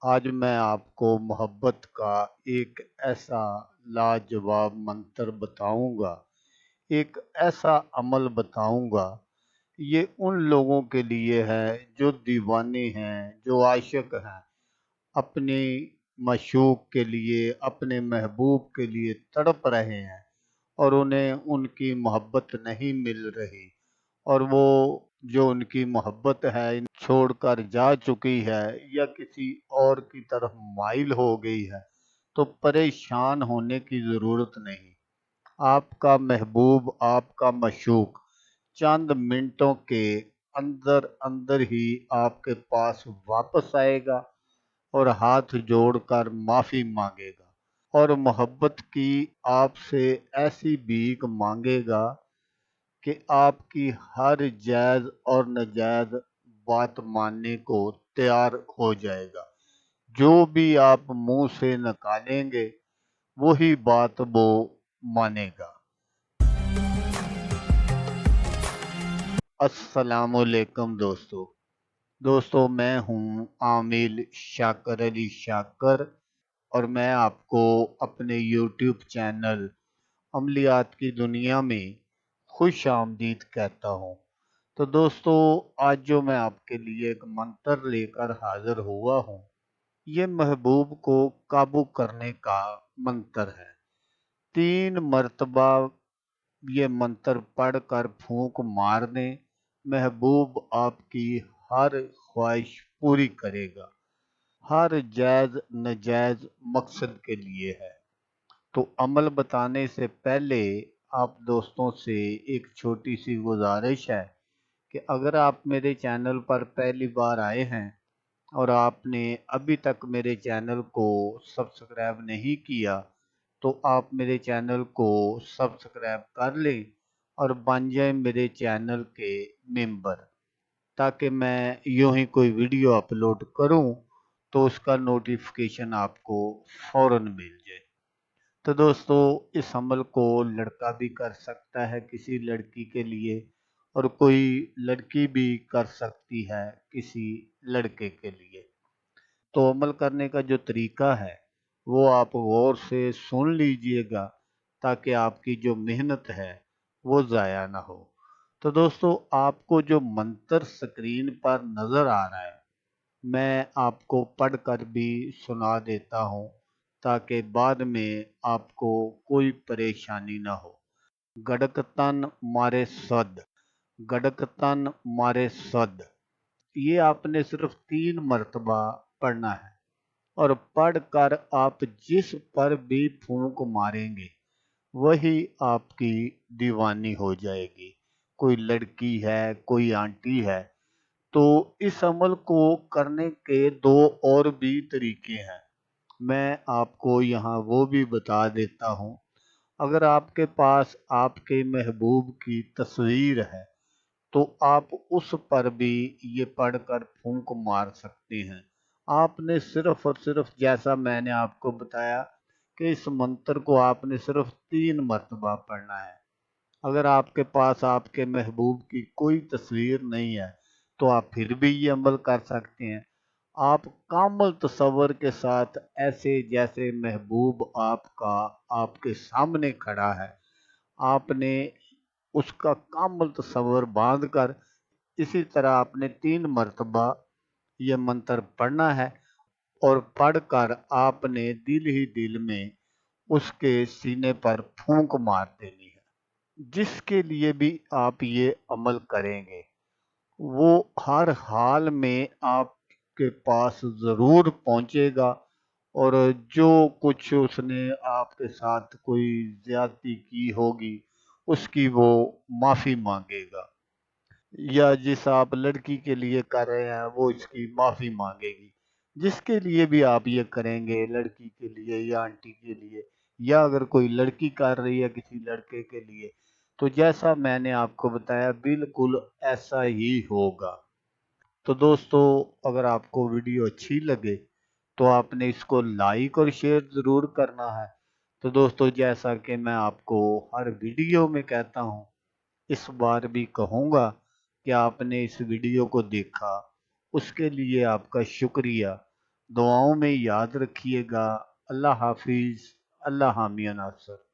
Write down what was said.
आज मैं आपको मोहब्बत का एक ऐसा लाजवाब मंत्र बताऊंगा, एक ऐसा अमल बताऊंगा। ये उन लोगों के लिए है जो दीवाने हैं, जो आशिक हैं, अपने मशूक के लिए, अपने महबूब के लिए तड़प रहे हैं और उन्हें उनकी मोहब्बत नहीं मिल रही, और वो जो उनकी मोहब्बत है छोड़कर जा चुकी है या किसी और की तरफ माइल हो गई है। तो परेशान होने की ज़रूरत नहीं। आपका महबूब, आपका मशूक चंद मिनटों के अंदर अंदर ही आपके पास वापस आएगा और हाथ जोड़कर माफ़ी मांगेगा और मोहब्बत की आपसे ऐसी भीख मांगेगा कि आपकी हर जायज़ और नाजायज़ बात मानने को तैयार हो जाएगा। जो भी आप मुंह से निकालेंगे वही बात वो मानेगा। अस्सलामुअलैकुम दोस्तों। मैं हूं आमिल शाकर अली शाकर, और मैं आपको अपने यूट्यूब चैनल अमलियात की दुनिया में खुश आमदीद कहता हूँ। तो दोस्तों, आज जो मैं आपके लिए एक मंत्र लेकर हाजिर हुआ हूँ, ये महबूब को काबू करने का मंत्र है। 3 मर्तबा ये मंत्र पढ़कर फूंक मार दें, महबूब आपकी हर ख्वाहिश पूरी करेगा। हर जायज़ नजायज़ मकसद के लिए है। तो अमल बताने से पहले आप दोस्तों से एक छोटी सी गुजारिश है कि अगर आप मेरे चैनल पर पहली बार आए हैं और आपने अभी तक मेरे चैनल को सब्सक्राइब नहीं किया, तो आप मेरे चैनल को सब्सक्राइब कर लें और बन जाएं मेरे चैनल के मेंबर, ताकि मैं यूं ही कोई वीडियो अपलोड करूं तो उसका नोटिफिकेशन आपको फौरन मिल जाए। तो दोस्तों, इस अमल को लड़का भी कर सकता है किसी लड़की के लिए, और कोई लड़की भी कर सकती है किसी लड़के के लिए। तो अमल करने का जो तरीका है वो आप गौर से सुन लीजिएगा, ताकि आपकी जो मेहनत है वो ज़ाया ना हो। तो दोस्तों, आपको जो मंत्र स्क्रीन पर नज़र आ रहा है, मैं आपको पढ़कर भी सुना देता हूँ, ताकि बाद में आपको कोई परेशानी ना हो। गड़कतन मारे सद, गड़कतन मारे सद, ये आपने सिर्फ 3 मर्तबा पढ़ना है, और पढ़कर आप जिस पर भी फूंक मारेंगे वही आपकी दीवानी हो जाएगी। कोई लड़की है, कोई आंटी है। तो इस अमल को करने के दो और भी तरीके हैं, मैं आपको यहाँ वो भी बता देता हूँ। अगर आपके पास आपके महबूब की तस्वीर है तो आप उस पर भी ये पढ़कर फूंक मार सकते हैं। आपने सिर्फ और सिर्फ, जैसा मैंने आपको बताया, कि इस मंत्र को आपने सिर्फ 3 मर्तबा पढ़ना है। अगर आपके पास आपके महबूब की कोई तस्वीर नहीं है तो आप फिर भी ये अमल कर सकते हैं। आप कामल तसव्वुर के साथ, ऐसे जैसे महबूब आपका आपके सामने खड़ा है, आपने उसका कामल तसव्वुर बांध कर इसी तरह आपने 3 मर्तबा ये मंत्र पढ़ना है, और पढ़कर आपने दिल ही दिल में उसके सीने पर फूंक मार देनी है। जिसके लिए भी आप ये अमल करेंगे वो हर हाल में आपके पास ज़रूर पहुंचेगा, और जो कुछ उसने आपके साथ कोई ज्यादती की होगी उसकी वो माफ़ी मांगेगा, या जिस आप लड़की के लिए कर रहे हैं वो इसकी माफ़ी मांगेगी। जिसके लिए भी आप ये करेंगे, लड़की के लिए या आंटी के लिए, या अगर कोई लड़की कर रही है किसी लड़के के लिए, तो जैसा मैंने आपको बताया बिल्कुल ऐसा ही होगा। तो दोस्तों, अगर आपको वीडियो अच्छी लगे तो आपने इसको लाइक और शेयर ज़रूर करना है। तो दोस्तों, जैसा कि मैं आपको हर वीडियो में कहता हूँ, इस बार भी कहूँगा कि आपने इस वीडियो को देखा, उसके लिए आपका शुक्रिया। دعاؤں میں یاد رکھیے گا۔ اللہ حافظ۔ اللہ حامیہ ناصر۔